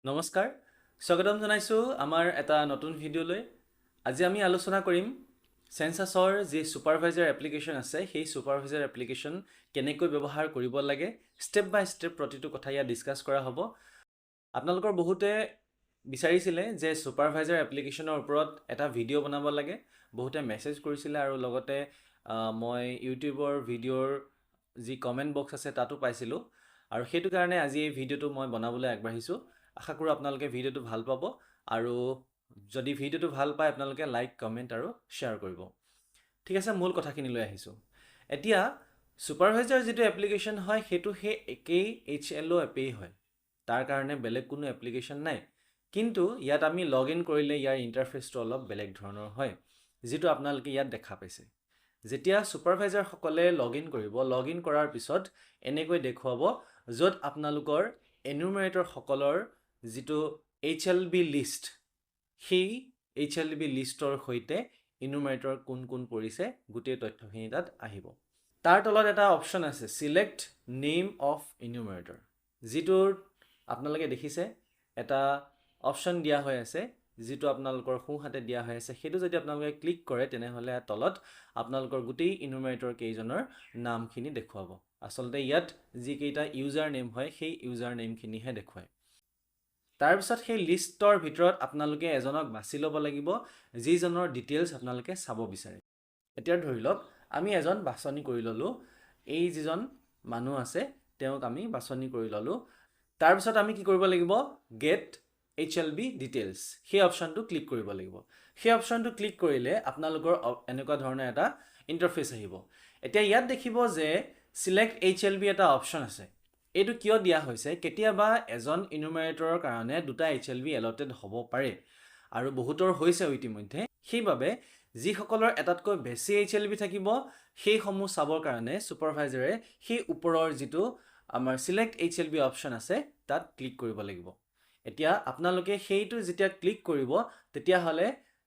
নমস্কাৰ স্বাগতম জনাইছো আমাৰ এটা নতুন ভিডিঅ'লৈ আজি আমি আলোচনা কৰিম সেন্সাছৰ যি সুপাৰভাইজাৰ এপ্লিকেশন আছে সেই সুপাৰভাইজাৰ এপ্লিকেশন কেনেকৈ ব্যৱহাৰ কৰিব লাগে ষ্টেপ বাই ষ্টেপ প্ৰতিটো কথা ইয়াত ডিসকাস কৰা হ'ব আপোনালোকৰ বহুতে বিচাৰিছিলে যে সুপাৰভাইজাৰ এপ্লিকেশনৰ ওপৰত এটা ভিডিঅ' বনাব লাগে বহুতে মেছেজ কৰিছিলে আৰু লগতে মই ইউটিউবৰ ভিডিঅ'ৰ যি কমেন্ট বক্স আছে তাতো পাইছিলো আৰু সেইটো কাৰণে আজি এই ভিডিঅ'টো মই বনাবলৈ আগবাঢ়িছো আশা কৰো আপোনালোকে ভিডিঅ'টো ভাল পাব আৰু যদি ভিডিঅ'টো ভাল পায় আপোনালোকে লাইক কমেন্ট আৰু শেয়াৰ কৰিব ঠিক আছে মূল কথাখিনি লৈ আহিছো এতিয়া সুপাৰভাইজাৰ যেটো এপ্লিকেশন হয় হেতু হে একেই HLO এপেই হয় তাৰ কাৰণে বেলেগ কোনো এপ্লিকেশন নাই কিন্তু ইয়াত আমি লগইন কৰিলে ইয়াৰ ইন্টাৰফেসটো অলপ বেলেগ ধৰণৰ হয় যেটো আপোনালোকে ইয়াত দেখা পাইছে যেতিয়া সুপাৰভাইজাৰ সকলে লগইন কৰিব লগইন কৰাৰ পিছত এনেকৈ দেখুৱাব যত আপোনালোকৰ এনুমাৰেটৰ সকলৰ যেটো HLB লিষ্ট সেই HLB লিষ্টৰ হৈতে এনুমাৰেটৰ কোন কোন পৰিছে গুটে তথ্যখিনি তাত আহিব তাৰ তলত এটা অপচন আছে সিলেক্ট নেম অফ এনুমাৰেটৰ যেটোৰ আপোনালোকে দেখিছে এটা অপচন দিয়া হৈ আছে যেটো আপোনালোকৰ খুহাতে দিয়া হৈ আছে হেতু যদি আপোনালোকে ক্লিক কৰে তেনেহলে তলত আপোনালোকৰ গুটেই এনুমাৰেটৰ কেইজনৰ নামখিনি দেখুৱাব আসলতে ইয়াত যি কেইটা ইউজাৰ নেম হয় সেই ইউজাৰ নেমখিনিহে দেখুৱায় তাৰ পিছত সেই লিষ্টৰ ভিতৰত আপোনালোকে এজনক বাছি ল'ব লাগিব যিজনৰ ডিটেইলছ আপোনালোকে চাব বিচাৰে এতিয়া ধৰি লওক আমি এজন বাছনি কৰি ললো এই যিজন মানুহ আছে তেওঁক আমি বাছনি কৰি ললো তাৰ পিছত আমি কি কৰিব লাগিব গেট HLB ডিটেইলছ সেই অপচনটো ক্লিক কৰিব লাগিব সেই অপচনটো ক্লিক কৰিলে আপোনালোকৰ এনেকুৱা ধৰণৰ এটা ইন্টাৰফেস আহিব এতিয়া ইয়াত দেখিব যে সিলেক্ট HLB এটা অপচন আছে এটো কিয় দিয়া হৈছে কেতিয়াবা এজন ইনুমাৰেটৰৰ কাৰণে দুটা HLB এলটেড হ'ব পাৰে আৰু বহুতৰ হৈছে ইতিমধ্যে সেইবাবে যি সকলৰ এটাতকৈ বেছি HLB থাকিব সেই সমূহ চাবৰ কাৰণে সুপাৰভাইজাৰে সেই ওপৰৰ যেটো আমাৰ সিলেক্ট HLB অপচন আছে তাত ক্লিক কৰিব লাগিব এতিয়া আপোনালোকে সেইটো যেতিয়া ক্লিক কৰিব তেতিয়া হলে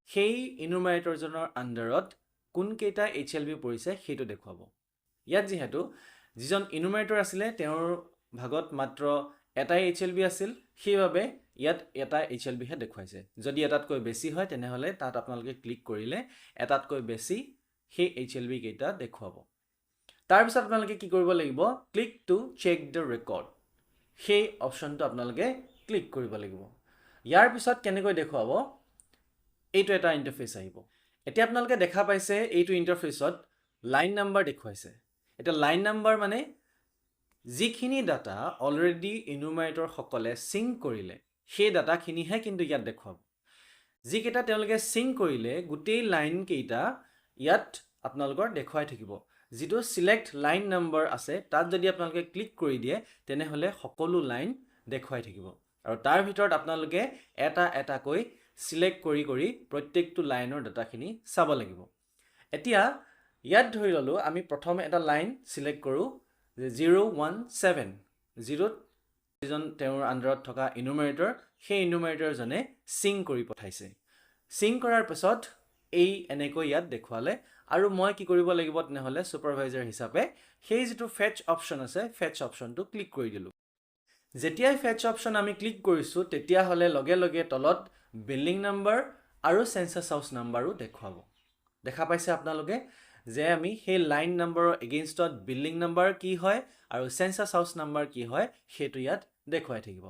সেই ইনুমাৰেটৰ জনৰ আন্ডাৰত কোন কেইটা HLB পৰিছে হেতু দেখুৱাব ইয়াত যেহেতু যিজন ইনুমাৰেটৰ আছিল তেওঁৰ ভাগত মাত্ৰ এটা HLB আছিল সেইবাবে ইয়াত এটা HLB হে দেখুৱাইছে যদি এটাতকৈ বেছি হয় তেনেহলে তাত আপোনালোকে ক্লিক কৰিলে এটাতকৈ বেছি সেই HLB কেইটা দেখুৱাব তাৰ পিছত আপোনালোকে কি কৰিব লাগিব click to check the record সেই অপচনটো আপোনালোকে ক্লিক কৰিব লাগিব ইয়াৰ পিছত কেনেকৈ দেখুৱাব এইটো এটা ইন্টাৰফেস আহিব এতিয়া আপোনালোকে দেখা পাইছে এইটো ইন্টাৰফেসত লাইন নাম্বাৰ দেখুৱাইছে এটা লাইন নাম্বাৰ মানে যিখিনি ডাটা অলৰেডি এনুমাৰেটৰ সকলে সিঙ্ক কৰিলে সেই ডাটা খিনিহে কিন্তু ইয়াত দেখুৱাব যি কেইটা তেওঁলোকে সিঙ্ক কৰিলে গুটেই লাইন কেইটা ইয়াত আপোনালোকৰ দেখুৱাই থাকিব যেটো সিলেক্ট লাইন নাম্বাৰ আছে তাত যদি আপোনালোকে ক্লিক কৰি দিয়ে তেনেহলে সকলো লাইন দেখুৱাই থাকিব আৰু তাৰ ভিতৰত আপোনালোকে এটা এটা কৈ সিলেক্ট কৰি প্ৰত্যেকটো লাইনৰ ডাটাখিনি চাব লাগিব এতিয়া ইয়াত ধৰি ললো আমি প্ৰথমে এটা লাইন সিলেক্ট কৰো 017 0 যিজন তেওঁৰ আন্ডাৰত থকা এনুমাৰেটৰ সেই এনুমাৰেটৰ জনে সিঙ্ক কৰি পঠাইছে সিঙ্ক কৰাৰ পিছত এই এনেকৈ ইয়াত দেখুৱালে আৰু মই কি কৰিব লাগিব তেনেহলে সুপাৰভাইজাৰ হিচাপে সেই যেটো ফেচ অপচন আছে ফেচ অপচনটো ক্লিক কৰি দিলো যেতিয়াই ফেচ অপচন আমি ক্লিক কৰিছো তেতিয়া হলে লগে লগে তলত বিল্ডিং নাম্বাৰ আৰু সেন্সাস হাউস নাম্বাৰো দেখুৱাব দেখা পাইছে আপোনালোকে যে আমি সেই লাইন নাম্বাৰৰ এগেইনষ্টত বিল্ডিং নাম্বাৰ কি হয় আৰু সেন্সাস হাউস নাম্বাৰ কি হয় হেতু ইয়াত দেখুৱাই থাকিব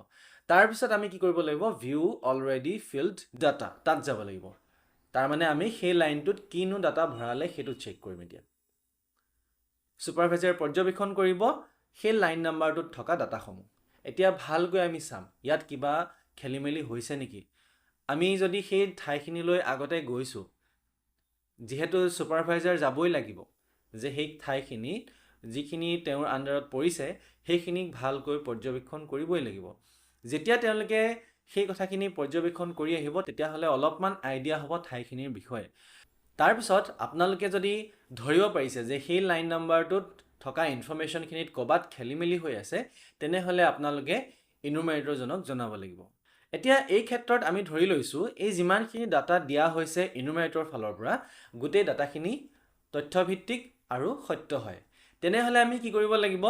তাৰ পিছত আমি কি কৰিব লাগিব ভিউ অলৰেডি ফিল্ড ডাটা তাত যাব লাগিব তাৰ মানে আমি সেই লাইনটোত কিনো ডাটা ভৰালে হেতু চেক কৰিম এতিয়া সুপাৰভাইজাৰ পৰ্যবেক্ষণ কৰিব সেই লাইন নাম্বাৰটোত থকা ডাটাসমূহ এতিয়া ভালকৈ আমি চাম ইয়াত কিবা খেলিমেলি হৈছে নেকি আমি যদি সেই ঠাইখিনিলৈ আগতে গৈছো যেহেতু সুপাৰভাইজাৰ যাবই লাগিব যে সেই ঠাইখিনি যিখিনি তেওঁৰ আন্ডাৰত পৰিছে সেইখিনিক ভালকৈ পৰ্যবেক্ষণ কৰিবই লাগিব যেতিয়া তেওঁলোকে সেই কথাখিনি পৰ্যবেক্ষণ কৰি আহিব তেতিয়া হলে অলপমান আইডিয়া হ'ব ঠাইখিনিৰ বিষয়ে তাৰ পিছত আপোনালোকে যদি ধৰিব পাৰিছে যে সেই লাইন নাম্বাৰটোত থকা ইনফৰমেশনখিনিত কবাত খেলিমেলি হৈ আছে তেনেহলে আপোনালোকে এনুমাৰেটৰ জনক জনাব লাগিব এতিয়া এই ক্ষেত্ৰত আমি ধৰি লৈছো এই যিমানখিনি ডাটা দিয়া হৈছে এনুমাৰেটৰ ফালৰ পৰা গুটেই ডাটাখিনি তথ্যভিত্তিক আৰু সত্য হয় তেনেহলে আমি কি কৰিব লাগিব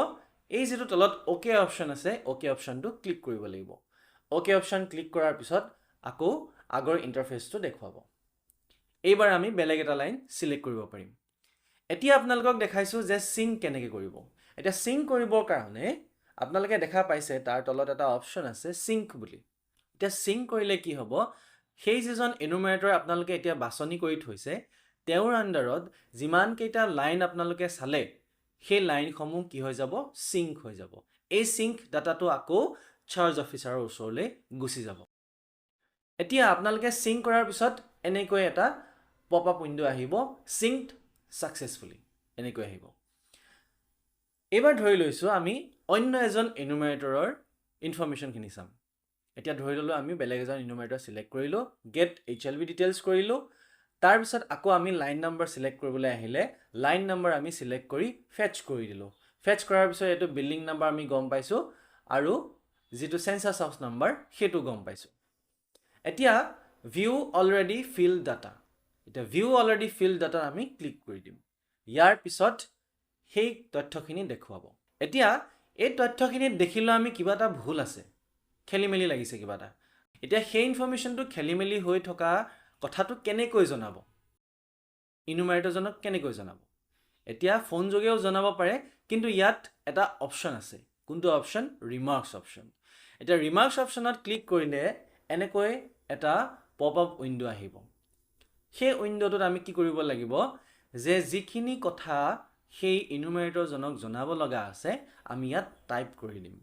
এই যেটো তলত ওকে অপচন আছে ওকে অপচনটো ক্লিক কৰিব লাগিব অ'কে অপশ্যন ক্লিক কৰাৰ পিছত আকৌ আগৰ ইণ্টাৰফেচটো দেখুৱাব এইবাৰ আমি বেলেগ এটা লাইন সিলেক্ট কৰিব পাৰিম এতিয়া আপোনালোকক দেখাইছো যে সিঙ্ক কেনেকৈ কৰিব এতিয়া সিঙ্ক কৰিবৰ কাৰণে আপোনালোকে দেখা পাইছে তাৰ তলত এটা অপশ্যন আছে সিঙ্ক বুলি এতিয়া সিঙ্ক কৰিলে কি হ'ব সেই যিজন এনুমাৰেটৰ আপোনালোকে এতিয়া বাছনি কৰি থৈছে তেওঁৰ আণ্ডাৰত যিমান কেইটা লাইন আপোনালোকে চালে সেই লাইনসমূহ কি হৈ যাব সিঙ্ক হৈ যাব এই সিঙ্ক ডাটাটো আকৌ চাৰ্জ অফিচাৰৰ ওচৰলৈ গুচি যাব এতিয়া আপোনালোকে সিঙ্ক কৰাৰ পিছত এনেকৈ এটা পপ আপ উইন্ডো আহিব সিঙ্কড সাকসেসফুলি এনেকৈ আহিব এবাৰ ধৰি লৈছো আমি অন্য এজন এনুমাৰেটৰৰ ইনফৰমেশনখিনি চাম এতিয়া ধৰি ললো আমি বেলেগ এজন এনুমাৰেটৰ সিলেক্ট কৰিলো গেট এইচএলবি ডিটেইলছ কৰিলো তাৰ পিছত আকৌ আমি লাইন নম্বৰ সিলেক্ট কৰিবলৈ আহিলে লাইন নম্বৰ আমি সিলেক্ট কৰি ফেচ কৰি দিলো ফেচ কৰাৰ পিছত এটো বিল্ডিং নম্বৰ আমি গম পাইছো আৰু যেটো সেন্সাস হাউস নম্বৰ হেতু গম পাইছো এতিয়া ভিউ অলৰেডি ফিল ডাটা এতিয়া ভিউ অলৰেডি ফিল ডাটা আমি ক্লিক কৰি দিম ইয়াৰ পিছত সেই তথ্যখিনি দেখুৱাব এতিয়া এই তথ্যখিনিত দেখিলো আমি কিবা এটা ভুল আছে খেলিমেলি লাগিছে কিবা এটা এতিয়া সেই ইনফৰমেশনটো খেলিমেলি হৈ থকা কথাটো কেনেকৈ জনাব ইনুমাৰেটৰজনক কেনেকৈ জনাব এতিয়া ফোন যোগেও জনাব পাৰে কিন্তু ইয়াত এটা অপশ্যন আছে কোনটো অপশ্যন ৰিমাৰ্কছ অপশ্যন এতিয়া ৰিমাৰ্কছ অপশ্যনত ক্লিক কৰিলে এনেকৈ এটা পপ আপ উইন্ডো আহিব সেই উইন্ডোটোত আমি কি কৰিব লাগিব যে যিখিনি কথা সেই ইনুমাৰেটৰজনক জনাব লগা আছে আমি ইয়াত টাইপ কৰি দিম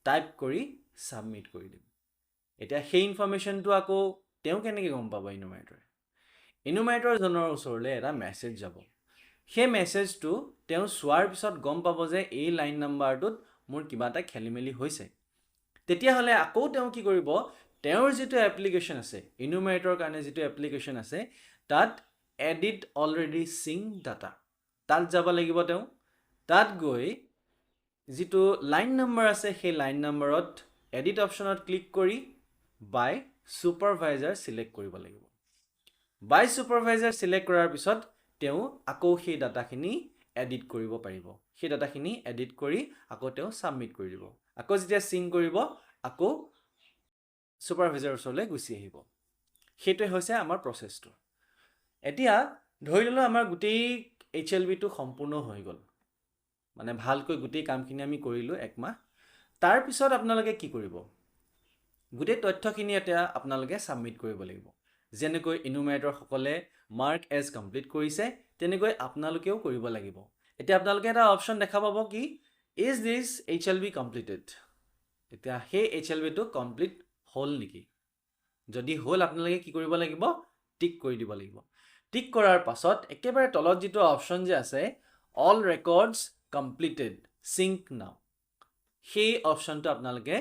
টাইপ কৰি সাবমিট কৰি দিম এতিয়া সেই ইনফৰমেশনটো আকৌ তেও কেনেকৈ গম পাব ইনুমাৰেটৰজনৰ ওচৰলৈ এটা মেছেজ যাব সেই মেছেজটো তেও সোৱাৰ পিছত গম পাব যে এই লাইন নম্বৰটোত মোৰ কিবা এটা খেলিমেলি হৈছে তেতিয়া হলে আকৌ তেও কি কৰিব তেওঁৰ যেটো এপ্লিকেশন আছে ইনুমাৰেটৰ কাৰণে যেটো এপ্লিকেশন আছে তাত এডিট অলৰেডি সিঙ্ক ডাটা তাত যাব লাগিব তেও তাত গৈ যেটো লাইন নম্বৰ আছে সেই লাইন নম্বৰত এডিট অপশ্যনত ক্লিক কৰি বাই সুপাৰভাইজাৰ সিলেক্ট কৰিব লাগিব বাই সুপাৰভাইজাৰ সিলেক্ট কৰাৰ পিছত তেও আকৌ সেই ডাটাখিনি এডিট কৰিব পাৰিব সেই ডাটাখিনি এডিট কৰি আকৌ তেও সাবমিট কৰি দিব আকৌ যেতিয়া সিঙ্ক কৰিব আকৌ সুপাৰভাইজাৰ ওচৰলৈ গুচি আহিব হেতুৱে হৈছে আমাৰ প্ৰসেসটো এতিয়া ধৰি ললো আমাৰ গুটেই এইচএলবি টো সম্পূৰ্ণ হৈ গল মানে ভালকৈ গুটেই কামখিনি আমি কৰিলো এক মাহ তাৰ পিছত আপোনালোকে কি কৰিব গুটেই তথ্যখিনি এতিয়া আপোনালোকে সাবমিট কৰিব লাগিব যেনেকৈ ইনুমাৰেটৰ সকলে মাৰ্ক এজ কমপ্লিট কৰিছে তেনেকৈ আপোনালোকেও কৰিব লাগিব এতিয়া আপোনালোকে এটা অপশ্যন দেখা পাব কি ইজ দিস এইচএলবি কমপ্লিটেড এতিয়া সেই এইচএলবি টো কমপ্লিট হল নেকি যদি হল আপোনালোকে কি কৰিব লাগিব টিক কৰি দিব লাগিব টিক কৰাৰ পাছত একেবাৰে তলত যেটো অপশ্যন যে আছে অল ৰেকৰ্ডছ কমপ্লিটেড সিঙ্ক নাও সেই অপশ্যনটো আপোনালোকে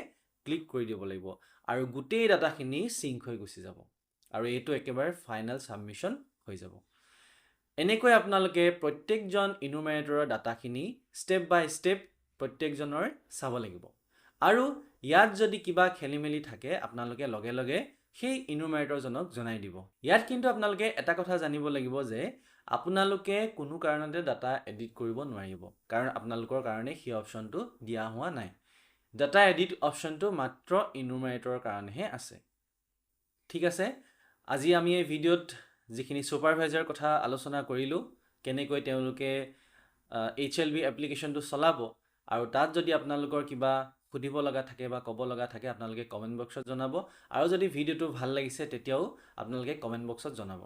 ক্লিক কৰি দিব লাগিব আৰু গুটেই ডাটাখিনি সিঙ্ক হৈ গুচি যাব আৰু এটো একেবাৰে ফাইনাল সাবমিশন হৈ যাব এনেকৈ আপোনালোকে প্ৰত্যেকজন ইনুমাৰেটৰৰ ডাটাখিনি স্টেপ বাই স্টেপ প্ৰত্যেকজনৰ চাব লাগিব আৰু ইয়াত যদি কিবা খেলিমেলি থাকে আপোনালোকে লগে লগে সেই ইনুমাৰেটৰজনক জনাই দিব ইয়াত কিন্তু আপোনালোকে এটা কথা জানিব লাগিব যে আপোনালোকে কোনো কাৰণতে ডাটা এডিট কৰিব নোৱাৰিব কাৰণ আপোনালোকৰ কাৰণে সেই অপশ্যনটো দিয়া হোৱা নাই ডাটা এডিট অপশ্যনটো মাত্ৰ ইনুমাৰেটৰৰ কাৰণেহে আছে ঠিক আছে আজি আমি এই ভিডিঅ'ত যিখিনি সুপাৰভাইজাৰ কথা আলোচনা কৰিলো কেনেকৈ তেওঁলোকে এইচএলবি এপ্লিকেশনটো চলাব আৰু তাত যদি আপোনালোকৰ কিবা সুধিব লগা থাকে বা ক'ব লগা থাকে আপোনালোকে কমেন্ট বক্সত জনাব আৰু যদি ভিডিঅ'টো ভাল লাগিছে তেতিয়াও আপোনালোকে কমেন্ট বক্সত জনাব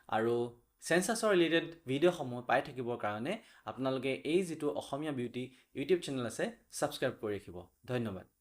আৰু সেন্সাসৰ ৰিলেটেড ভিডিঅ'সমূহ পাই থাকিবৰ কাৰণে আপোনালোকে এই যেটো অসমীয়া বিউটি ইউটিউব চেনেল আছে সাবস্ক্ৰাইব কৰি ৰাখিব ধন্যবাদ